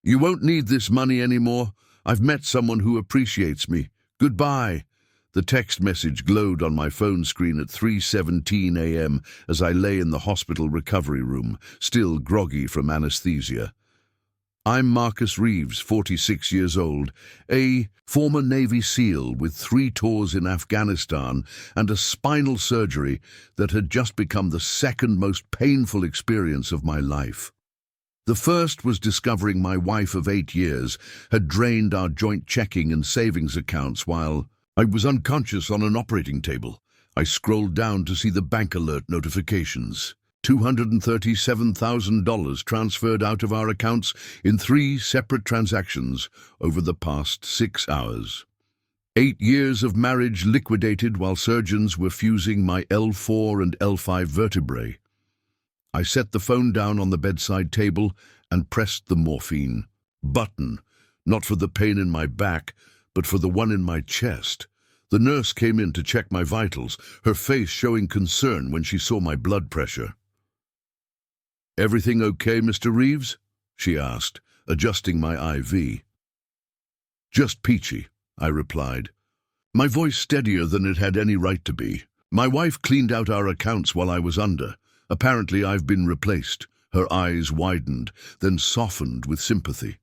You won't need this money anymore. I've met someone who appreciates me. Goodbye. The text message glowed on my phone screen at 3:17 a.m. as I lay in the hospital recovery room, still groggy from anesthesia. I'm Marcus Reeves, 46 years old, a former Navy SEAL with 3 tours in Afghanistan and a spinal surgery that had just become the second most painful experience of my life. The first was discovering my wife of 8 years had drained our joint checking and savings accounts while I was unconscious on an operating table. I scrolled down to see the bank alert notifications. $237,000 transferred out of our accounts in 3 separate transactions over the past 6 hours. 8 years of marriage liquidated while surgeons were fusing my L4 and L5 vertebrae. I set the phone down on the bedside table and pressed the morphine button, not for the pain in my back, but for the one in my chest. The nurse came in to check my vitals, her face showing concern when she saw my blood pressure. "Everything okay, Mr. Reeves?" she asked, adjusting my IV. "Just peachy," I replied, my voice steadier than it had any right to be. "My wife cleaned out our accounts while I was under. Apparently I've been replaced." Her eyes widened, then softened with sympathy.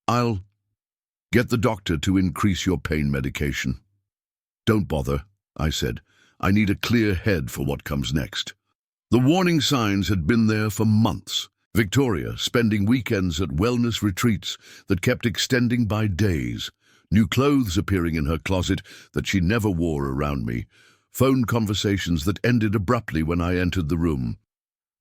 "I'll get the doctor to increase your pain medication." "Don't bother," I said. "I need a clear head for what comes next." The warning signs had been there for months. Victoria spending weekends at wellness retreats that kept extending by days. New clothes appearing in her closet that she never wore around me. Phone conversations that ended abruptly when I entered the room.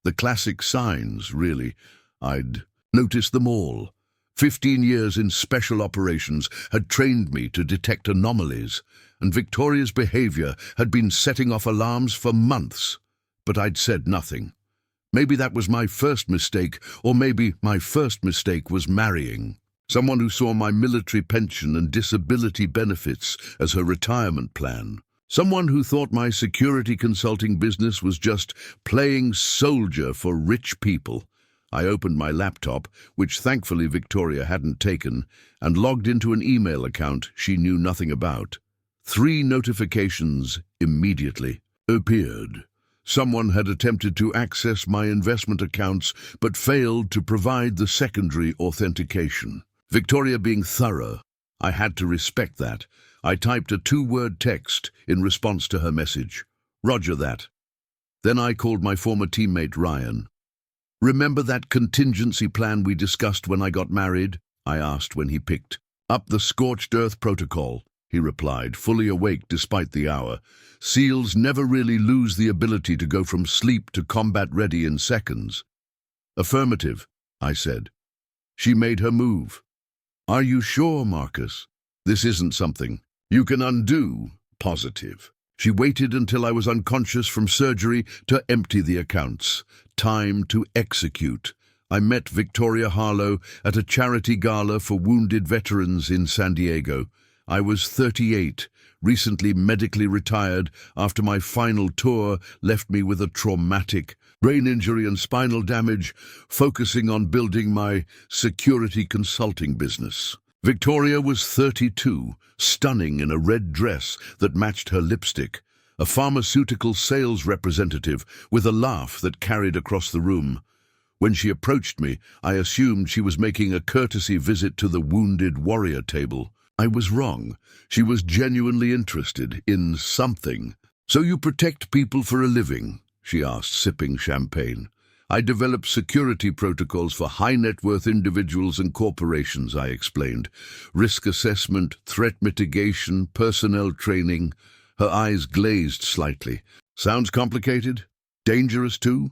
The classic signs, really. I'd noticed them all. 15 years in special operations had trained me to detect anomalies, and Victoria's behavior had been setting off alarms for months. But I'd said nothing. Maybe that was my first mistake, or maybe my first mistake was marrying someone who saw my military pension and disability benefits as her retirement plan. Someone who thought my security consulting business was just playing soldier for rich people. I opened my laptop, which thankfully Victoria hadn't taken, and logged into an email account she knew nothing about. 3 notifications immediately appeared. Someone had attempted to access my investment accounts but failed to provide the secondary authentication. Victoria being thorough, I had to respect that. I typed a 2-word text in response to her message. "Roger that." Then I called my former teammate Ryan. "Remember that contingency plan we discussed when I got married?" I asked when he picked up the scorched earth protocol. He replied, fully awake despite the hour. "SEALs never really lose the ability to go from sleep to combat ready in seconds." "Affirmative," I said. She made her move. "Are you sure, Marcus? This isn't something you can undo." Positive. She waited until I was unconscious from surgery to empty the accounts. Time to execute. I met Victoria Harlow at a charity gala for wounded veterans in San Diego. I was 38, recently medically retired after my final tour left me with a traumatic brain injury and spinal damage, focusing on building my security consulting business. Victoria was 32, stunning in a red dress that matched her lipstick, a pharmaceutical sales representative with a laugh that carried across the room. When she approached me, I assumed she was making a courtesy visit to the wounded warrior table. I was wrong. She was genuinely interested in something. "So you protect people for a living?" she asked, sipping champagne. "I develop security protocols for high-net-worth individuals and corporations," I explained. "Risk assessment, threat mitigation, personnel training." Her eyes glazed slightly. "Sounds complicated? Dangerous too?"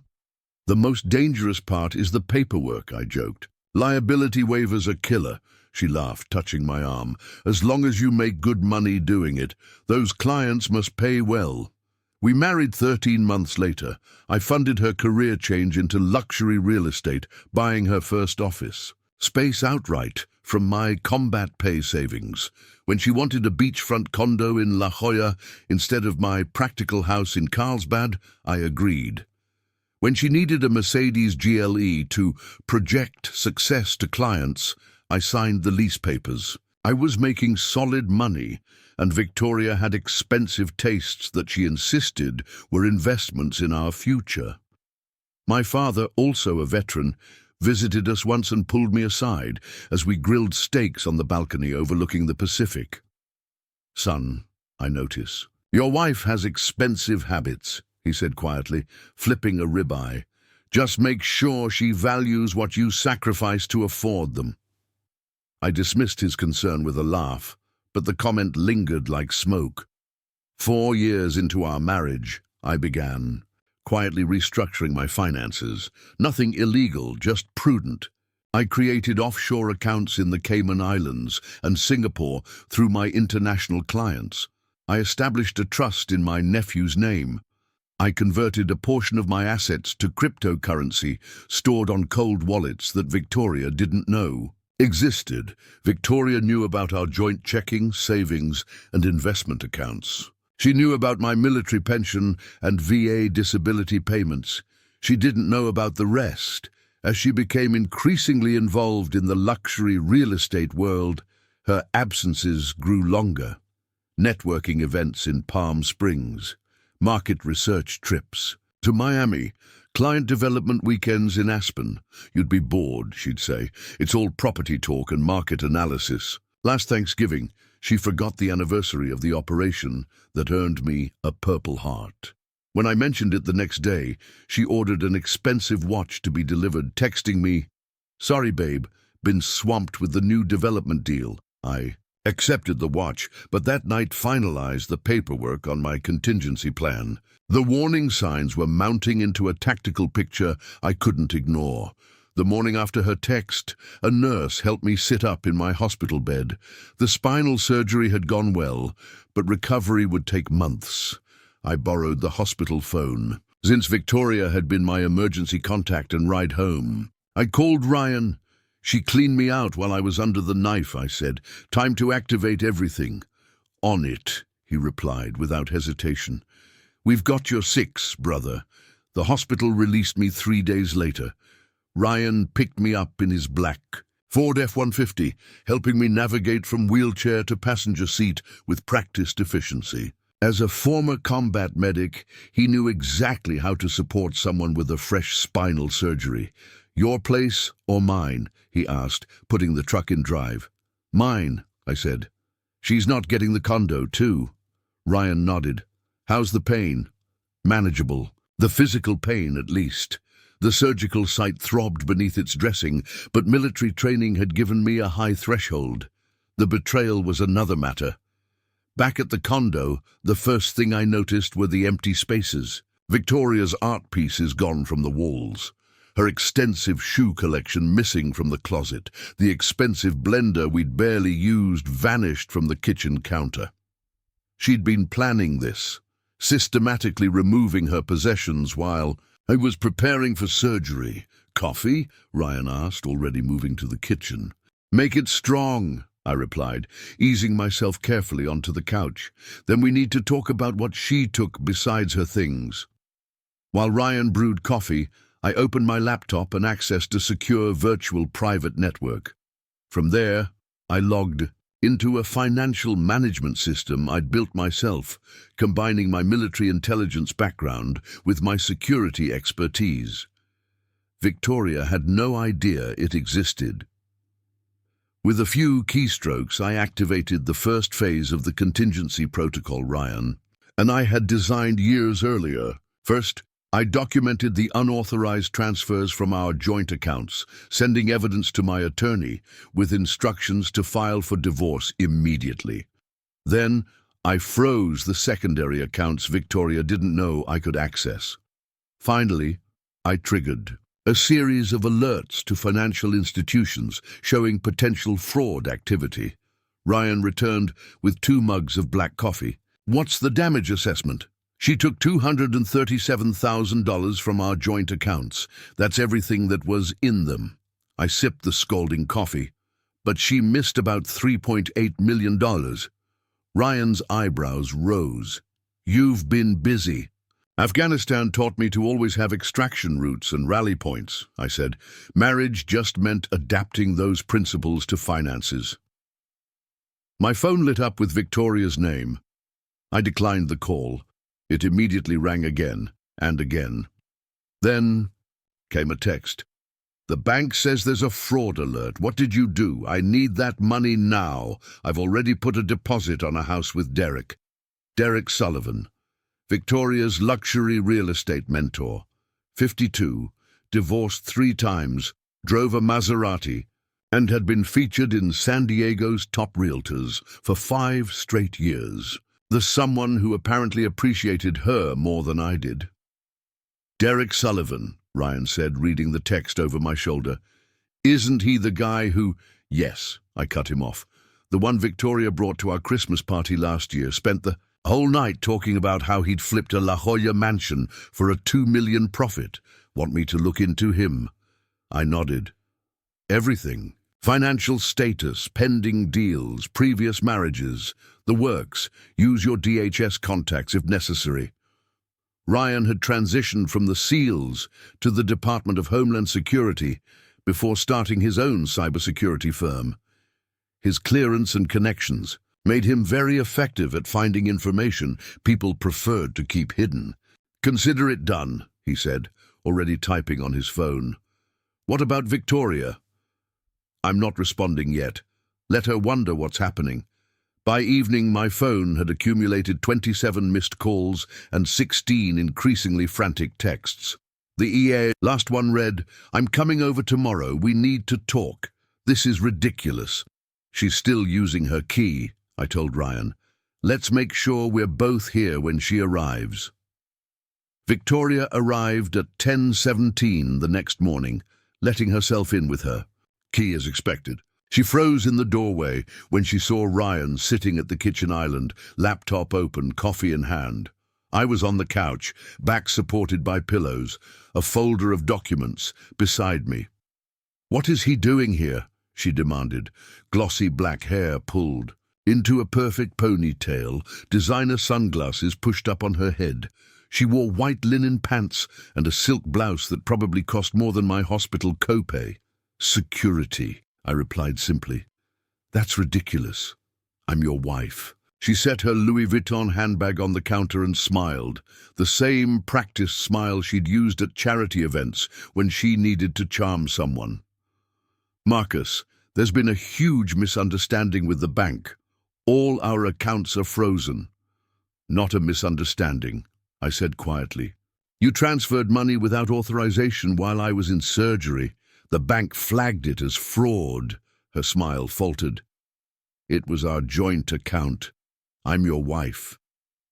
"The most dangerous part is the paperwork," I joked. "Liability waivers are killer." She laughed, touching my arm. "As long as you make good money doing it, those clients must pay well." We married 13 months later. I funded her career change into luxury real estate, buying her first office space outright from my combat pay savings. When she wanted a beachfront condo in La Jolla instead of my practical house in Carlsbad, I agreed. When she needed a Mercedes GLE to project success to clients, I signed the lease papers. I was making solid money, and Victoria had expensive tastes that she insisted were investments in our future. My father, also a veteran, visited us once and pulled me aside as we grilled steaks on the balcony overlooking the Pacific. "Son," I notice, "your wife has expensive habits," he said quietly, flipping a ribeye. "Just make sure she values what you sacrifice to afford them." I dismissed his concern with a laugh, but the comment lingered like smoke. 4 years into our marriage, I began, quietly restructuring my finances. Nothing illegal, just prudent. I created offshore accounts in the Cayman Islands and Singapore through my international clients. I established a trust in my nephew's name. I converted a portion of my assets to cryptocurrency stored on cold wallets that Victoria didn't know existed. Victoria knew about our joint checking, savings, and investment accounts. She knew about my military pension and VA disability payments. She didn't know about the rest. As she became increasingly involved in the luxury real estate world, her absences grew longer. Networking events in Palm Springs, market research trips to Miami, client development weekends in Aspen. "You'd be bored," she'd say. "It's all property talk and market analysis." Last Thanksgiving, she forgot the anniversary of the operation that earned me a Purple Heart. When I mentioned it the next day, she ordered an expensive watch to be delivered, texting me, "Sorry, babe, been swamped with the new development deal." I accepted the watch, but that night finalized the paperwork on my contingency plan. The warning signs were mounting into a tactical picture I couldn't ignore. The morning after her text, a nurse helped me sit up in my hospital bed. The spinal surgery had gone well, but recovery would take months. I borrowed the hospital phone, since Victoria had been my emergency contact and ride home. I called Ryan. "She cleaned me out while I was under the knife," I said. "Time to activate everything." "On it," he replied without hesitation. "We've got your 6, brother." The hospital released me 3 days later. Ryan picked me up in his black Ford F-150, helping me navigate from wheelchair to passenger seat with practiced efficiency. As a former combat medic, he knew exactly how to support someone with a fresh spinal surgery. "Your place or mine?" he asked, putting the truck in drive. "Mine," I said. "She's not getting the condo, too." Ryan nodded. "How's the pain?" "Manageable. The physical pain, at least." The surgical site throbbed beneath its dressing, but military training had given me a high threshold. The betrayal was another matter. Back at the condo, the first thing I noticed were the empty spaces. Victoria's art pieces gone from the walls. Her extensive shoe collection missing from the closet. The expensive blender we'd barely used vanished from the kitchen counter. She'd been planning this, systematically removing her possessions while I was preparing for surgery. "Coffee?" Ryan asked, already moving to the kitchen. "Make it strong," I replied, easing myself carefully onto the couch. "Then we need to talk about what she took besides her things." While Ryan brewed coffee, I opened my laptop and accessed a secure virtual private network. From there, I logged into a financial management system I'd built myself, combining my military intelligence background with my security expertise. Victoria had no idea it existed. With a few keystrokes, I activated the first phase of the contingency protocol Ryan and I had designed years earlier. First, I documented the unauthorized transfers from our joint accounts, sending evidence to my attorney with instructions to file for divorce immediately. Then, I froze the secondary accounts Victoria didn't know I could access. Finally, I triggered a series of alerts to financial institutions showing potential fraud activity. Ryan returned with 2 mugs of black coffee. "What's the damage assessment?" "She took $237,000 from our joint accounts. That's everything that was in them." I sipped the scalding coffee. "But she missed about $3.8 million. Ryan's eyebrows rose. "You've been busy." Afghanistan taught me to always have extraction routes and rally points, I said. Marriage just meant adapting those principles to finances. My phone lit up with Victoria's name. I declined the call. It immediately rang again and again. Then came a text. The bank says there's a fraud alert. What did you do? I need that money now. I've already put a deposit on a house with Derek. Derek Sullivan, Victoria's luxury real estate mentor. 52, divorced 3 times, drove a Maserati, and had been featured in San Diego's top realtors for 5 straight years. The someone who apparently appreciated her more than I did. Derek Sullivan, Ryan said, reading the text over my shoulder. Isn't he the guy who... Yes, I cut him off. The one Victoria brought to our Christmas party last year, spent the whole night talking about how he'd flipped a La Jolla mansion for a $2 million profit. Want me to look into him? I nodded. Everything. Financial status, pending deals, previous marriages, the works. Use your DHS contacts if necessary. Ryan had transitioned from the SEALs to the Department of Homeland Security before starting his own cybersecurity firm. His clearance and connections made him very effective at finding information people preferred to keep hidden. Consider it done, he said, already typing on his phone. What about Victoria? I'm not responding yet. Let her wonder what's happening. By evening, my phone had accumulated 27 missed calls and 16 increasingly frantic texts. The EA last one read, I'm coming over tomorrow. We need to talk. This is ridiculous. She's still using her key, I told Ryan. Let's make sure we're both here when she arrives. Victoria arrived at 10:17 the next morning, letting herself in with her. Key as expected. She froze in the doorway when she saw Ryan sitting at the kitchen island, laptop open, coffee in hand. I was on the couch, back supported by pillows, a folder of documents beside me. What is he doing here? She demanded, glossy black hair pulled into a perfect ponytail, designer sunglasses pushed up on her head. She wore white linen pants and a silk blouse that probably cost more than my hospital copay. Security, I replied simply. That's ridiculous. I'm your wife. She set her Louis Vuitton handbag on the counter and smiled, the same practiced smile she'd used at charity events when she needed to charm someone. Marcus, there's been a huge misunderstanding with the bank. All our accounts are frozen. Not a misunderstanding, I said quietly. You transferred money without authorization while I was in surgery. The bank flagged it as fraud. Her smile faltered. It was our joint account. I'm your wife.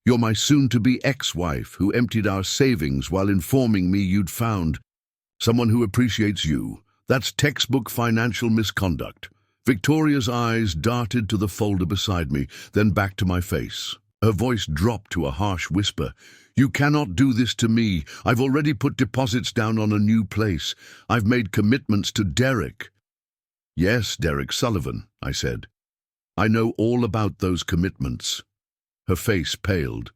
You're my soon-to-be ex-wife who emptied our savings while informing me you'd found someone who appreciates you. That's textbook financial misconduct. Victoria's eyes darted to the folder beside me, then back to my face. Her voice dropped to a harsh whisper. You cannot do this to me. I've already put deposits down on a new place. I've made commitments to Derek. Yes, Derek Sullivan, I said. I know all about those commitments. Her face paled.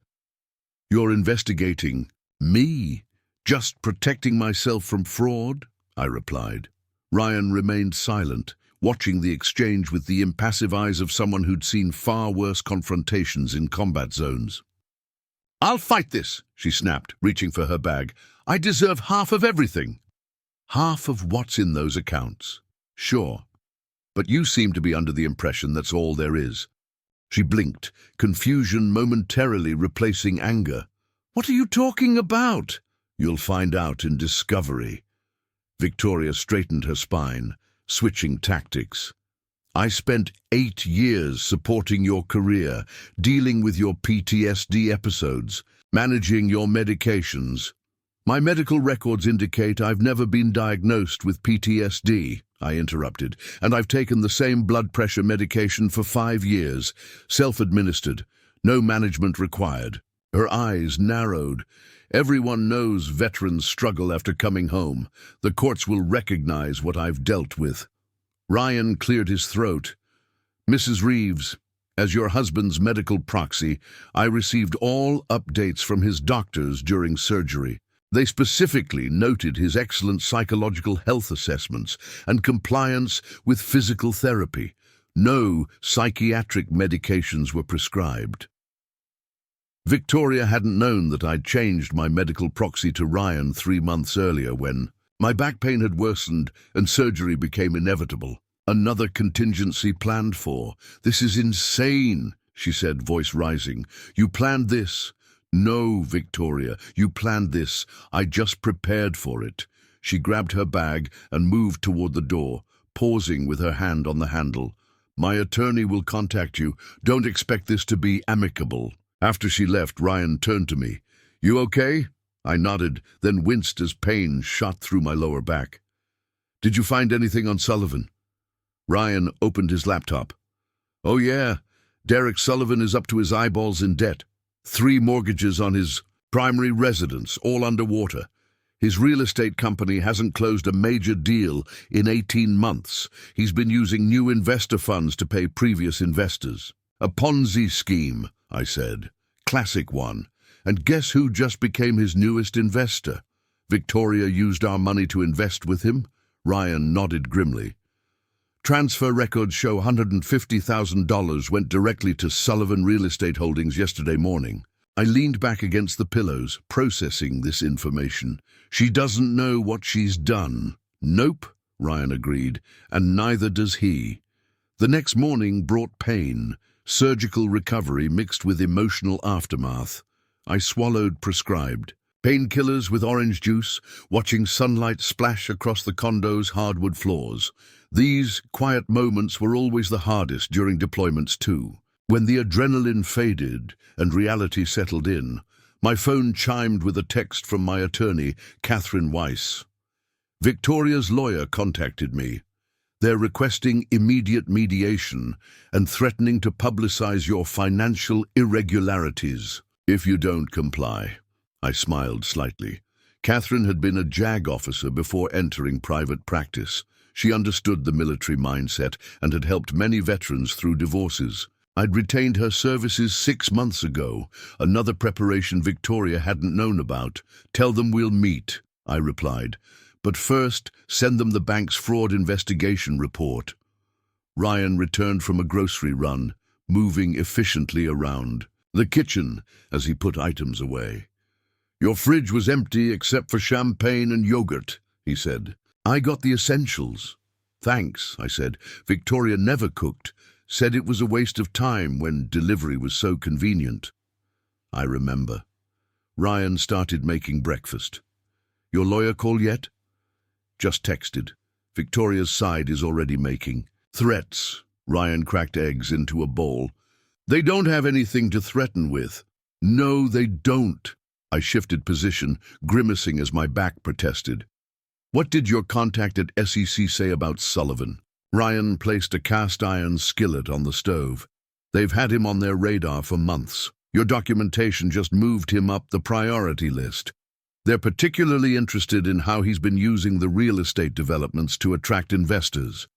You're investigating me, just protecting myself from fraud? I replied. Ryan remained silent, watching the exchange with the impassive eyes of someone who'd seen far worse confrontations in combat zones. I'll fight this, she snapped, reaching for her bag. I deserve half of everything. Half of what's in those accounts? Sure. But you seem to be under the impression that's all there is. She blinked, confusion momentarily replacing anger. What are you talking about? You'll find out in discovery. Victoria straightened her spine, switching tactics. I spent 8 years supporting your career, dealing with your PTSD episodes, managing your medications. My medical records indicate I've never been diagnosed with PTSD, I interrupted, and I've taken the same blood pressure medication for 5 years, self-administered, no management required. Her eyes narrowed. Everyone knows veterans struggle after coming home. The courts will recognize what I've dealt with. Ryan cleared his throat. Mrs. Reeves, As your husband's medical proxy, I received all updates from his doctors during surgery. They specifically noted his excellent psychological health assessments and compliance with physical therapy. No psychiatric medications were prescribed. Victoria hadn't known that I'd changed my medical proxy to Ryan 3 months earlier when my back pain had worsened and surgery became inevitable. Another contingency planned for. This is insane, she said, voice rising. You planned this? No, Victoria, you planned this. I just prepared for it. She grabbed her bag and moved toward the door, pausing with her hand on the handle. My attorney will contact you. Don't expect this to be amicable. After she left, Ryan turned to me. You okay? I nodded, then winced as pain shot through my lower back. Did you find anything on Sullivan? Ryan opened his laptop. Oh yeah, Derek Sullivan is up to his eyeballs in debt. 3 mortgages on his primary residence, all underwater. His real estate company hasn't closed a major deal in 18 months. He's been using new investor funds to pay previous investors. A Ponzi scheme, I said. Classic one. And guess who just became his newest investor? Victoria used our money to invest with him? Ryan nodded grimly. Transfer records show $150,000 went directly to Sullivan Real Estate Holdings yesterday morning. I leaned back against the pillows, processing this information. She doesn't know what she's done. Nope, Ryan agreed, and neither does he. The next morning brought pain, surgical recovery mixed with emotional aftermath. I swallowed prescribed painkillers with orange juice, watching sunlight splash across the condo's hardwood floors. These quiet moments were always the hardest during deployments too. When the adrenaline faded and reality settled in, my phone chimed with a text from my attorney, Catherine Weiss. Victoria's lawyer contacted me. They're requesting immediate mediation and threatening to publicize your financial irregularities if you don't comply. I smiled slightly. Catherine had been a JAG officer before entering private practice. She understood the military mindset and had helped many veterans through divorces. I'd retained her services 6 months ago, another preparation Victoria hadn't known about. Tell them we'll meet, I replied. But first, send them the bank's fraud investigation report. Ryan returned from a grocery run, moving efficiently around the kitchen as he put items away. Your fridge was empty except for champagne and yogurt, he said. I got the essentials. Thanks, I said. Victoria never cooked, said it was a waste of time when delivery was so convenient. I remember. Ryan started making breakfast. Your lawyer call yet? Just texted. Victoria's side is already making threats. Ryan cracked eggs into a bowl. They don't have anything to threaten with. No, they don't. I shifted position, grimacing as my back protested. What did your contact at SEC say about Sullivan? Ryan placed a cast-iron skillet on the stove. They've had him on their radar for months. Your documentation just moved him up the priority list. They're particularly interested in how he's been using the real estate developments to attract investors.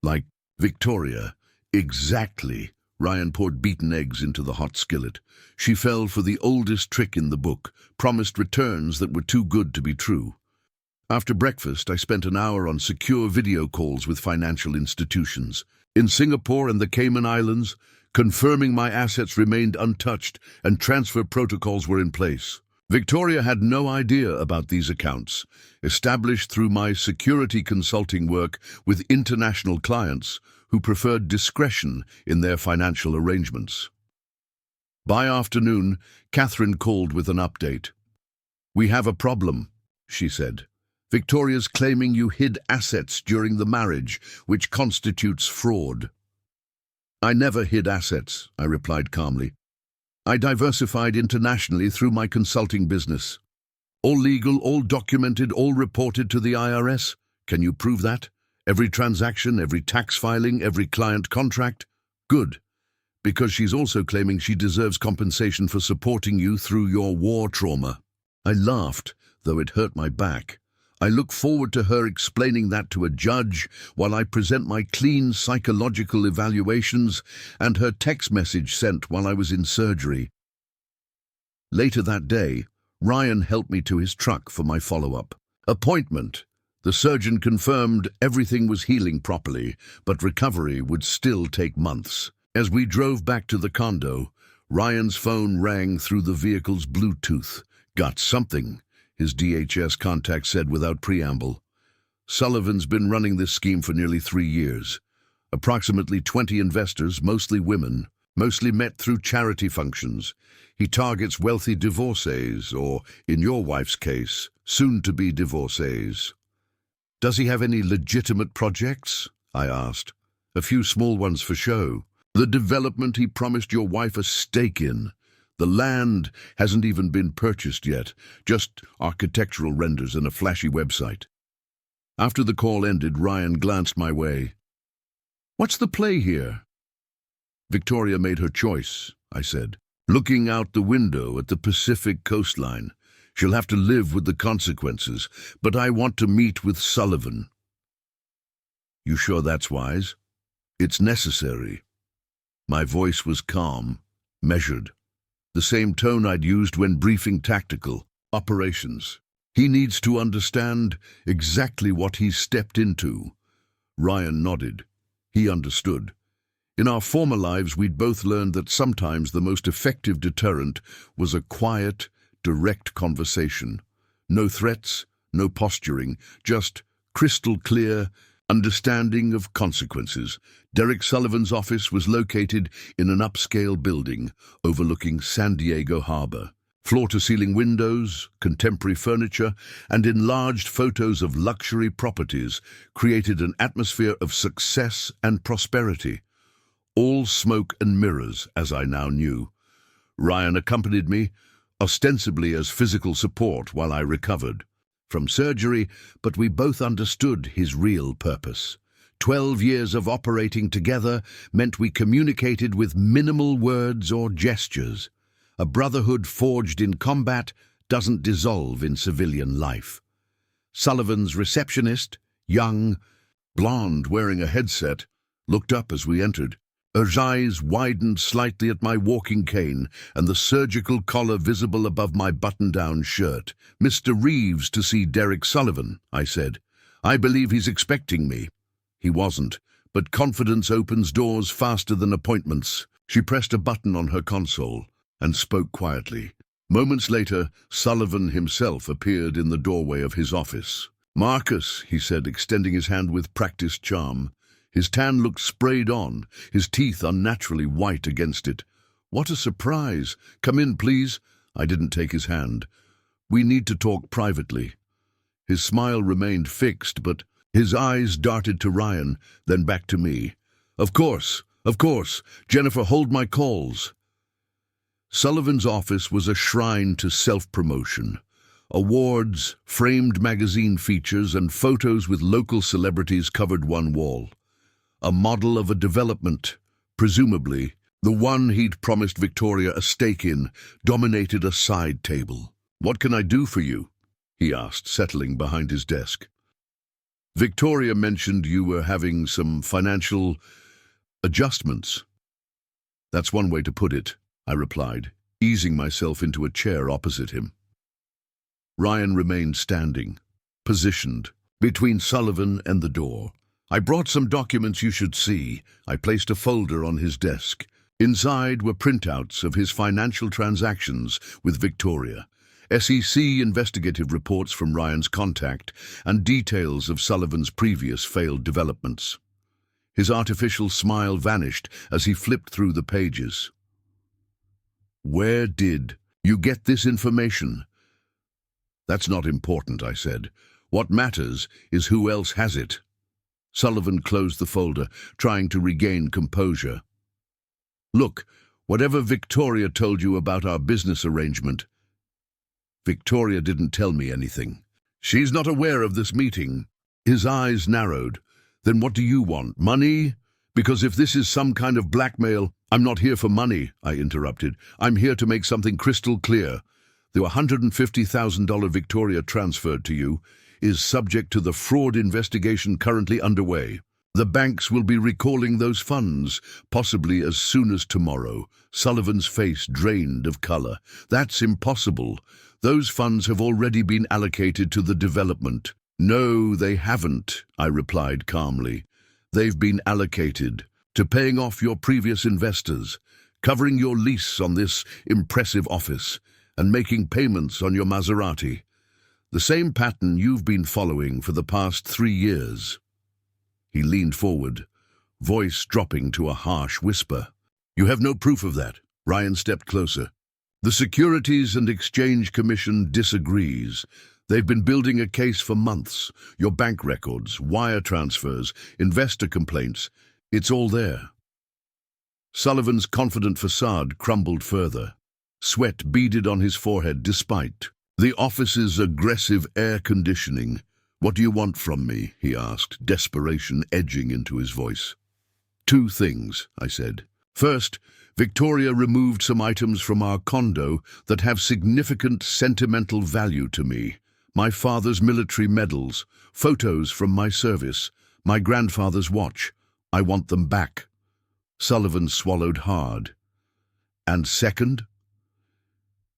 Like Victoria. Exactly. Ryan poured beaten eggs into the hot skillet. She fell for the oldest trick in the book, promised returns that were too good to be true. After breakfast, I spent an hour on secure video calls with financial institutions. In Singapore and the Cayman Islands, confirming my assets remained untouched and transfer protocols were in place. Victoria had no idea about these accounts, established through my security consulting work with international clients who preferred discretion in their financial arrangements. By afternoon, Catherine called with an update. We have a problem, she said. Victoria's claiming you hid assets during the marriage, which constitutes fraud. I never hid assets, I replied calmly. I diversified internationally through my consulting business. All legal, all documented, all reported to the IRS. Can you prove that? Every transaction, every tax filing, every client contract? Good. Because she's also claiming she deserves compensation for supporting you through your war trauma. I laughed, though it hurt my back. I look forward to her explaining that to a judge while I present my clean psychological evaluations and her text message sent while I was in surgery. Later that day, Ryan helped me to his truck for my follow-up appointment. The surgeon confirmed everything was healing properly, but recovery would still take months. As we drove back to the condo, Ryan's phone rang through the vehicle's Bluetooth. "Got something," his DHS contact said without preamble. "Sullivan's been running this scheme for nearly 3 years. Approximately 20 investors, mostly women, mostly met through charity functions. He targets wealthy divorcees, or, in your wife's case, soon-to-be divorcees." "Does he have any legitimate projects?" I asked. "A few small ones for show. The development he promised your wife a stake in. The land hasn't even been purchased yet, just architectural renders and a flashy website." After the call ended, Ryan glanced my way. "What's the play here?" "Victoria made her choice," I said, looking out the window at the Pacific coastline. "She'll have to live with the consequences, but I want to meet with Sullivan." "You sure that's wise?" "It's necessary." My voice was calm, measured, the same tone I'd used when briefing tactical operations. "He needs to understand exactly what he's stepped into." Ryan nodded. He understood. In our former lives, we'd both learned that sometimes the most effective deterrent was a quiet, direct conversation. No threats, no posturing, just crystal clear understanding of consequences. Derek Sullivan's office was located in an upscale building overlooking San Diego Harbor. Floor-to-ceiling windows, contemporary furniture, and enlarged photos of luxury properties created an atmosphere of success and prosperity. All smoke and mirrors, as I now knew. Ryan accompanied me, ostensibly as physical support while I recovered from surgery, but we both understood his real purpose. 12 years of operating together meant we communicated with minimal words or gestures. A brotherhood forged in combat doesn't dissolve in civilian life. Sullivan's receptionist, young, blonde, wearing a headset, looked up as we entered. Her eyes widened slightly at my walking cane and the surgical collar visible above my button-down shirt. "Mr. Reeves to see Derek Sullivan," I said. "I believe he's expecting me." He wasn't, but confidence opens doors faster than appointments. She pressed a button on her console and spoke quietly. Moments later, Sullivan himself appeared in the doorway of his office. "Marcus," he said, extending his hand with practiced charm. His tan looked sprayed on, his teeth unnaturally white against it. "What a surprise! Come in, please." I didn't take his hand. "We need to talk privately." His smile remained fixed, but his eyes darted to Ryan, then back to me. Of course. Jennifer, hold my calls." Sullivan's office was a shrine to self-promotion. Awards, framed magazine features, and photos with local celebrities covered one wall. A model of a development, presumably the one he'd promised Victoria a stake in, dominated a side table. "What can I do for you?" he asked, settling behind his desk. "Victoria mentioned you were having some financial adjustments." "That's one way to put it," I replied, easing myself into a chair opposite him. Ryan remained standing, positioned, between Sullivan and the door. "I brought some documents you should see." I placed a folder on his desk. Inside were printouts of his financial transactions with Victoria, SEC investigative reports from Ryan's contact, and details of Sullivan's previous failed developments. His artificial smile vanished as he flipped through the pages. "Where did you get this information?" "That's not important," I said. "What matters is who else has it." Sullivan closed the folder, trying to regain composure. "Look, whatever Victoria told you about our business arrangement." "Victoria didn't tell me anything." "She's not aware of this meeting." His eyes narrowed. "Then what do you want? Money? Because if this is some kind of blackmail—" "I'm not here for money," I interrupted. "I'm here to make something crystal clear. The $150,000 Victoria transferred to you, is subject to the fraud investigation currently underway. The banks will be recalling those funds, possibly as soon as tomorrow. Sullivan's face drained of color. That's impossible. Those funds have already been allocated to the development. No, they haven't, I replied calmly. They've been allocated to paying off your previous investors, covering your lease on this impressive office, and making payments on your Maserati. The same pattern you've been following for the past 3 years. He leaned forward, voice dropping to a harsh whisper. You have no proof of that. Ryan stepped closer. The Securities and Exchange Commission disagrees. They've been building a case for months. Your bank records, wire transfers, investor complaints. It's all there. Sullivan's confident facade crumbled further. Sweat beaded on his forehead despite the office's aggressive air conditioning. What do you want from me? He asked, desperation edging into his voice. 2 things, I said. First, Victoria removed some items from our condo that have significant sentimental value to me. My father's military medals, photos from my service, my grandfather's watch. I want them back. Sullivan swallowed hard. And second,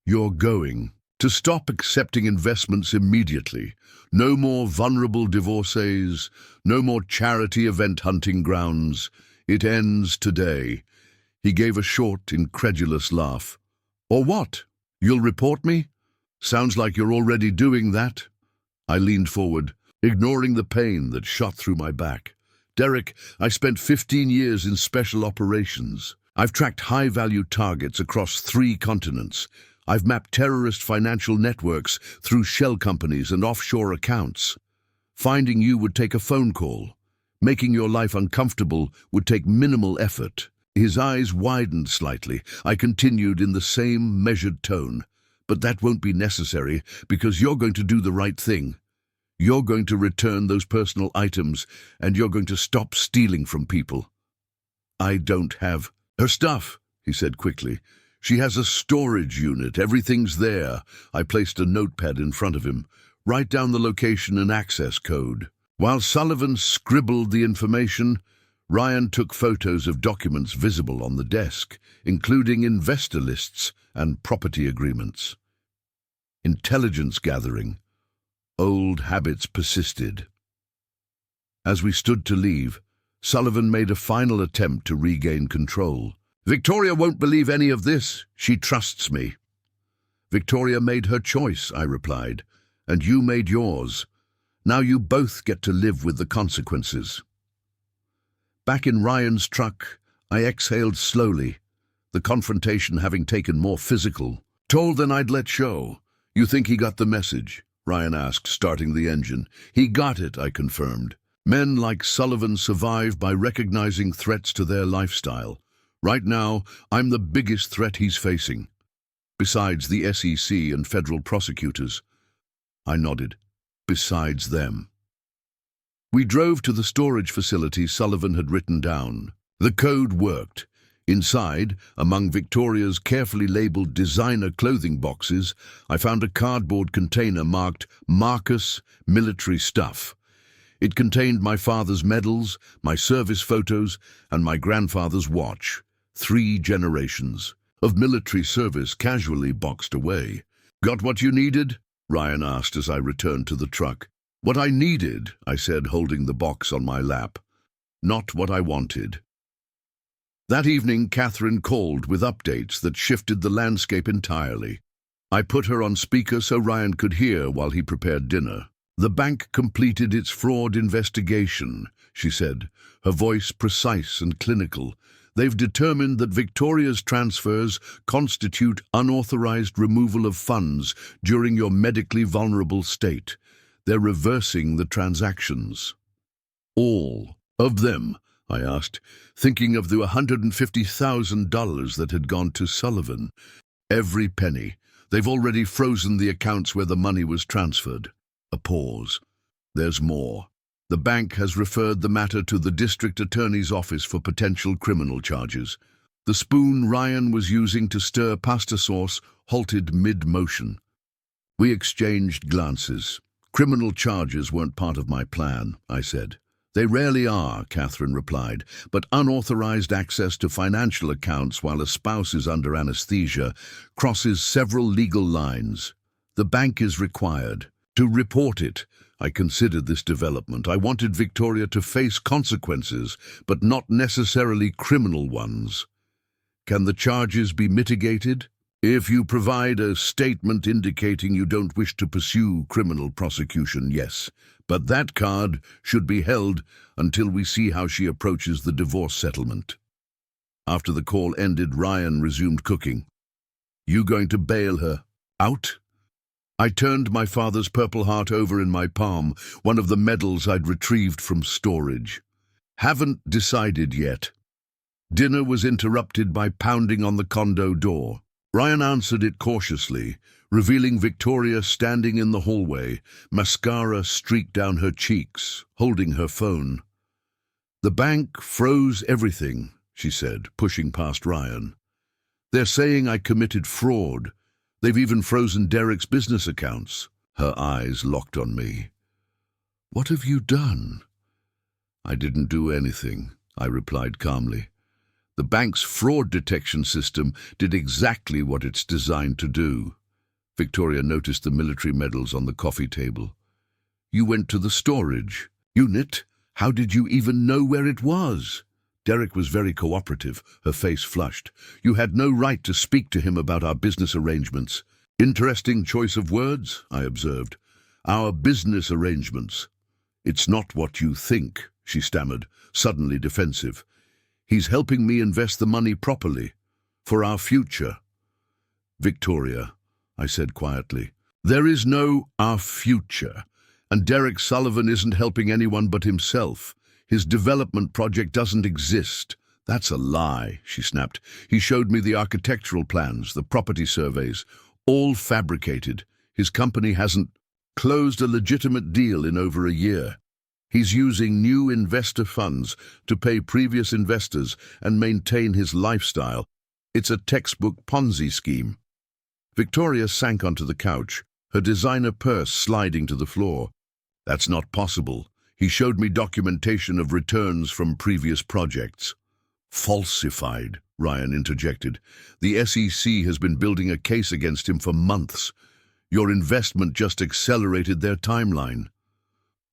you're going to stop accepting investments immediately. No more vulnerable divorcees, no more charity event hunting grounds. It ends today. He gave a short, incredulous laugh. Or what? You'll report me? Sounds like you're already doing that. I leaned forward, ignoring the pain that shot through my back. Derek, I spent 15 years in special operations. I've tracked high-value targets across 3 continents. I've mapped terrorist financial networks through shell companies and offshore accounts. Finding you would take a phone call. Making your life uncomfortable would take minimal effort. His eyes widened slightly. I continued in the same measured tone. But that won't be necessary because you're going to do the right thing. You're going to return those personal items and you're going to stop stealing from people. I don't have her stuff, he said quickly. She has a storage unit. Everything's there. I placed a notepad in front of him. Write down the location and access code. While Sullivan scribbled the information, Ryan took photos of documents visible on the desk, including investor lists and property agreements. Intelligence gathering. Old habits persisted. As we stood to leave, Sullivan made a final attempt to regain control. Victoria won't believe any of this. She trusts me. Victoria made her choice, I replied, and you made yours. Now you both get to live with the consequences. Back in Ryan's truck, I exhaled slowly, the confrontation having taken more physical. Told than I'd let show. You think he got the message? Ryan asked, starting the engine. He got it, I confirmed. Men like Sullivan survive by recognizing threats to their lifestyle. Right now, I'm the biggest threat he's facing. Besides the SEC and federal prosecutors. I nodded. Besides them. We drove to the storage facility Sullivan had written down. The code worked. Inside, among Victoria's carefully labeled designer clothing boxes, I found a cardboard container marked Marcus Military Stuff. It contained my father's medals, my service photos, and my grandfather's watch. 3 generations of military service casually boxed away. Got what you needed? Ryan asked as I returned to the truck. What I needed, I said, holding the box on my lap. Not what I wanted. That evening, Catherine called with updates that shifted the landscape entirely. I put her on speaker so Ryan could hear while he prepared dinner. The bank completed its fraud investigation, she said, her voice precise and clinical. They've determined that Victoria's transfers constitute unauthorized removal of funds during your medically vulnerable state. They're reversing the transactions. All of them, I asked, thinking of the $150,000 that had gone to Sullivan. Every penny. They've already frozen the accounts where the money was transferred. A pause. There's more. The bank has referred the matter to the district attorney's office for potential criminal charges. The spoon Ryan was using to stir pasta sauce halted mid-motion. We exchanged glances. Criminal charges weren't part of my plan, I said. They rarely are, Catherine replied, but unauthorized access to financial accounts while a spouse is under anesthesia crosses several legal lines. The bank is required to report it. I considered this development. I wanted Victoria to face consequences, but not necessarily criminal ones. Can the charges be mitigated? If you provide a statement indicating you don't wish to pursue criminal prosecution, yes. But that card should be held until we see how she approaches the divorce settlement. After the call ended, Ryan resumed cooking. You going to bail her out? I turned my father's Purple Heart over in my palm, one of the medals I'd retrieved from storage. Haven't decided yet. Dinner was interrupted by pounding on the condo door. Ryan answered it cautiously, revealing Victoria standing in the hallway, mascara streaked down her cheeks, holding her phone. The bank froze everything, she said, pushing past Ryan. They're saying I committed fraud. They've even frozen Derek's business accounts. Her eyes locked on me. What have you done? I didn't do anything, I replied calmly. The bank's fraud detection system did exactly what it's designed to do. Victoria noticed the military medals on the coffee table. You went to the storage unit? How did you even know where it was? Derek was very cooperative, her face flushed. You had no right to speak to him about our business arrangements. Interesting choice of words, I observed. Our business arrangements. It's not what you think, she stammered, suddenly defensive. He's helping me invest the money properly, for our future. Victoria, I said quietly, there is no our future, and Derek Sullivan isn't helping anyone but himself. His development project doesn't exist. That's a lie, she snapped. He showed me the architectural plans, the property surveys, all fabricated. His company hasn't closed a legitimate deal in over a year. He's using new investor funds to pay previous investors and maintain his lifestyle. It's a textbook Ponzi scheme. Victoria sank onto the couch, her designer purse sliding to the floor. That's not possible. He showed me documentation of returns from previous projects. Falsified, Ryan interjected. The SEC has been building a case against him for months. Your investment just accelerated their timeline.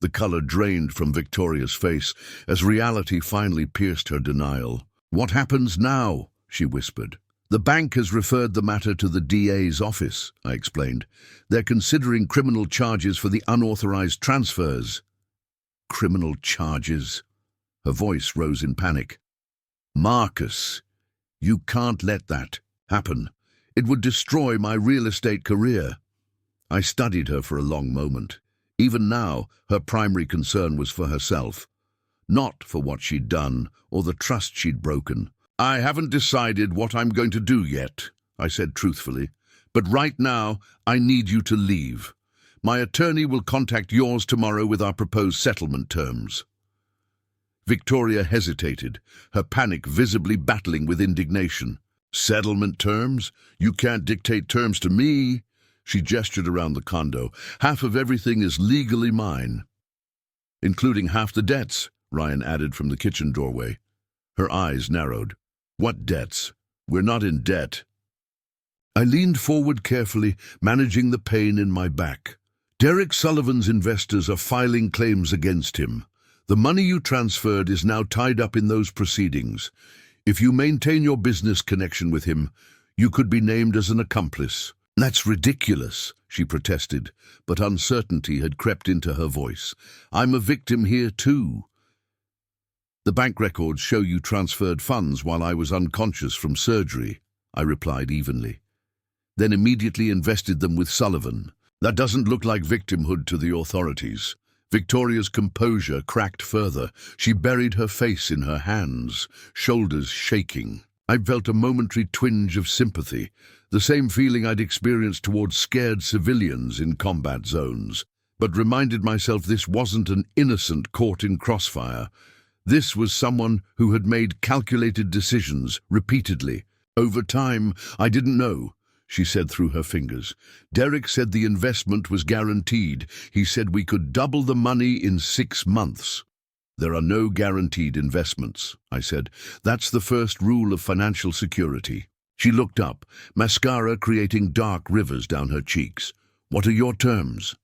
The color drained from Victoria's face as reality finally pierced her denial. What happens now? She whispered. The bank has referred the matter to the DA's office, I explained. They're considering criminal charges for the unauthorized transfers. Criminal charges? Her voice rose in panic. Marcus, you can't let that happen. It would destroy my real estate career. I studied her for a long moment. Even now, her primary concern was for herself, not for what she'd done or the trust she'd broken. I haven't decided what I'm going to do yet, I said truthfully, but right now I need you to leave. My attorney will contact yours tomorrow with our proposed settlement terms. Victoria hesitated, her panic visibly battling with indignation. Settlement terms? You can't dictate terms to me. She gestured around the condo. Half of everything is legally mine. Including half the debts, Ryan added from the kitchen doorway. Her eyes narrowed. What debts? We're not in debt. I leaned forward carefully, managing the pain in my back. Derek Sullivan's investors are filing claims against him. The money you transferred is now tied up in those proceedings. If you maintain your business connection with him, you could be named as an accomplice. That's ridiculous, she protested, but uncertainty had crept into her voice. I'm a victim here too. The bank records show you transferred funds while I was unconscious from surgery, I replied evenly. Then immediately invested them with Sullivan. That doesn't look like victimhood to the authorities. Victoria's composure cracked further. She buried her face in her hands, shoulders shaking. I felt a momentary twinge of sympathy, the same feeling I'd experienced towards scared civilians in combat zones, but reminded myself this wasn't an innocent caught in crossfire. This was someone who had made calculated decisions repeatedly. Over time, I didn't know. she said through her fingers. Derek said the investment was guaranteed. He said we could double the money in 6 months. There are no guaranteed investments, I said. That's the first rule of financial security. She looked up, mascara creating dark rivers down her cheeks. What are your terms?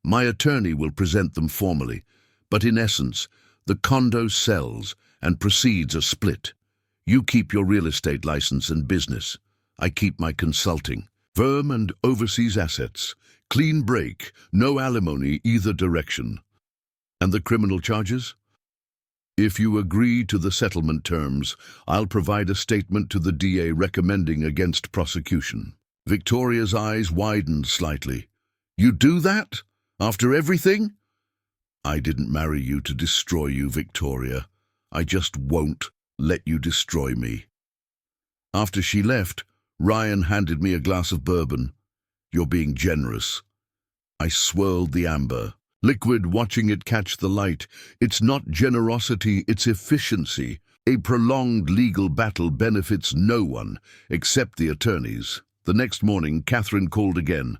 My attorney will present them formally, but in essence, the condo sells and proceeds are split. You keep your real estate license and business. I keep my consulting, firm and overseas assets. Clean break, no alimony either direction. And the criminal charges? If you agree to the settlement terms, I'll provide a statement to the DA recommending against prosecution. Victoria's eyes widened slightly. You do that? After everything? I didn't marry you to destroy you, Victoria. I just won't let you destroy me. After she left, Ryan handed me a glass of bourbon. You're being generous. I swirled the amber, liquid, watching it catch the light. It's not generosity, it's efficiency. A prolonged legal battle benefits no one, except the attorneys. The next morning, Catherine called again.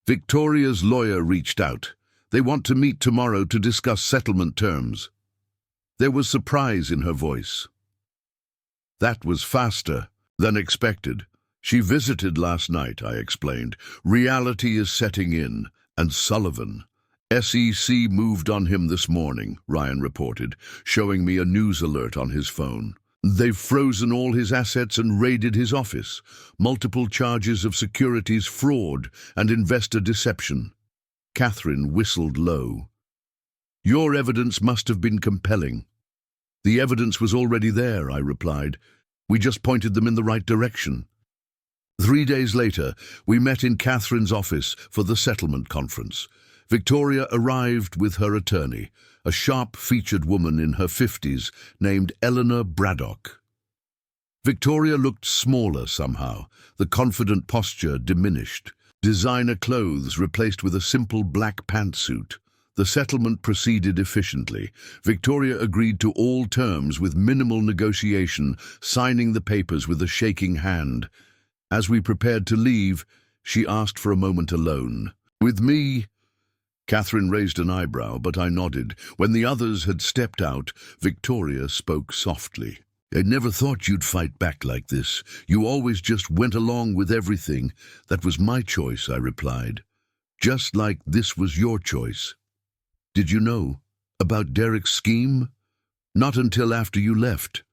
Victoria's lawyer reached out. They want to meet tomorrow to discuss settlement terms. There was surprise in her voice. That was faster than expected. She visited last night, I explained. Reality is setting in, and Sullivan. SEC moved on him this morning, Ryan reported, showing me a news alert on his phone. They've frozen all his assets and raided his office. Multiple charges of securities fraud and investor deception. Catherine whistled low. Your evidence must have been compelling. The evidence was already there, I replied. We just pointed them in the right direction. 3 days later, we met in Catherine's office for the settlement conference. Victoria arrived with her attorney, a sharp-featured woman in her 50s named Eleanor Braddock. Victoria looked smaller somehow, the confident posture diminished. Designer clothes replaced with a simple black pantsuit. The settlement proceeded efficiently. Victoria agreed to all terms with minimal negotiation, signing the papers with a shaking hand. As we prepared to leave, she asked for a moment alone. With me? Catherine raised an eyebrow, but I nodded. When the others had stepped out, Victoria spoke softly. I never thought you'd fight back like this. You always just went along with everything. That was my choice, I replied. Just like this was your choice. Did you know about Derek's scheme? Not until after you left.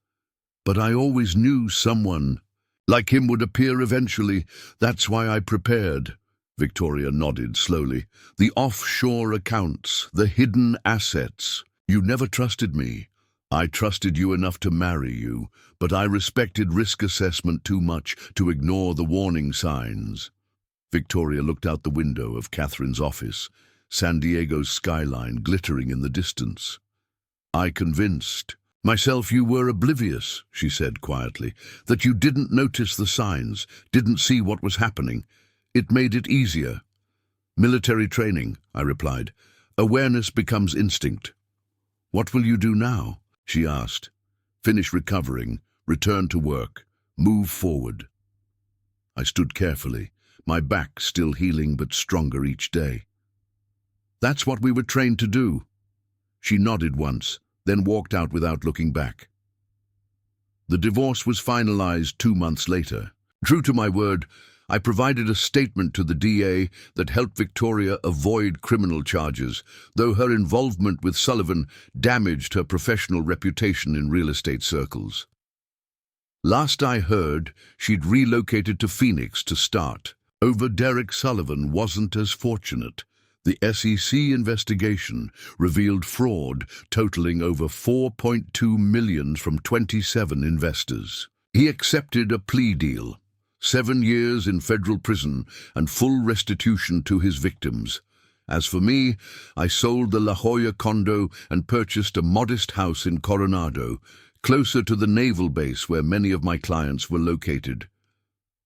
But I always knew someone like him would appear eventually. That's why I prepared. Victoria nodded slowly. The offshore accounts, the hidden assets. You never trusted me. I trusted you enough to marry you, but I respected risk assessment too much to ignore the warning signs. Victoria looked out the window of Catherine's office, San Diego's skyline glittering in the distance. I convinced myself you were oblivious, she said quietly, that you didn't notice the signs, didn't see what was happening. It made it easier. Military training, I replied. Awareness becomes instinct. What will you do now? She asked. Finish recovering, return to work, move forward. I stood carefully, my back still healing but stronger each day. That's what we were trained to do. She nodded once, then walked out without looking back. The divorce was finalized 2 months later. True to my word, I provided a statement to the DA that helped Victoria avoid criminal charges, though her involvement with Sullivan damaged her professional reputation in real estate circles. Last I heard, she'd relocated to Phoenix to start. Over Derek Sullivan wasn't as fortunate. The SEC investigation revealed fraud totaling over $4.2 million from 27 investors. He accepted a plea deal. 7 years in federal prison and full restitution to his victims. As for me, I sold the La Jolla condo and purchased a modest house in Coronado, closer to the naval base where many of my clients were located.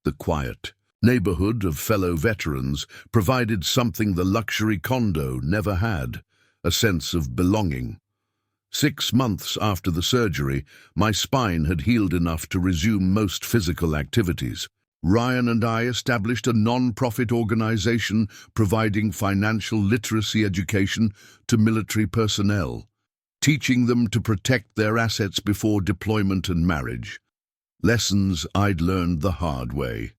The quiet neighborhood of fellow veterans provided something the luxury condo never had, a sense of belonging. 6 months after the surgery, my spine had healed enough to resume most physical activities. Ryan and I established a non-profit organization providing financial literacy education to military personnel, teaching them to protect their assets before deployment and marriage. Lessons I'd learned the hard way.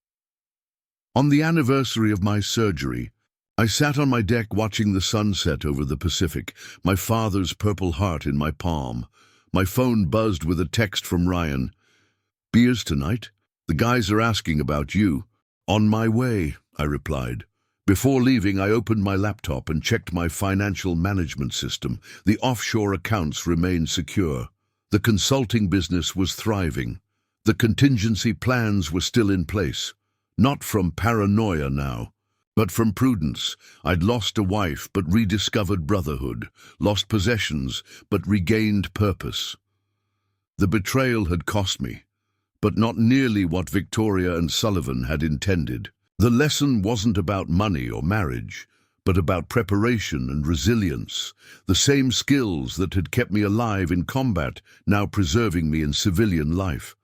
On the anniversary of my surgery, I sat on my deck watching the sunset over the Pacific, my father's purple heart in my palm. My phone buzzed with a text from Ryan. "Beers tonight? The guys are asking about you." "On my way," I replied. Before leaving, I opened my laptop and checked my financial management system. The offshore accounts remained secure. The consulting business was thriving. The contingency plans were still in place. Not from paranoia now, but from prudence. I'd lost a wife but rediscovered brotherhood, lost possessions but regained purpose. The betrayal had cost me, but not nearly what Victoria and Sullivan had intended. The lesson wasn't about money or marriage, but about preparation and resilience, the same skills that had kept me alive in combat, now preserving me in civilian life.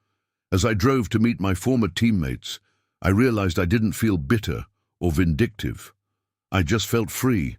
As I drove to meet my former teammates, I realized I didn't feel bitter or vindictive. I just felt free,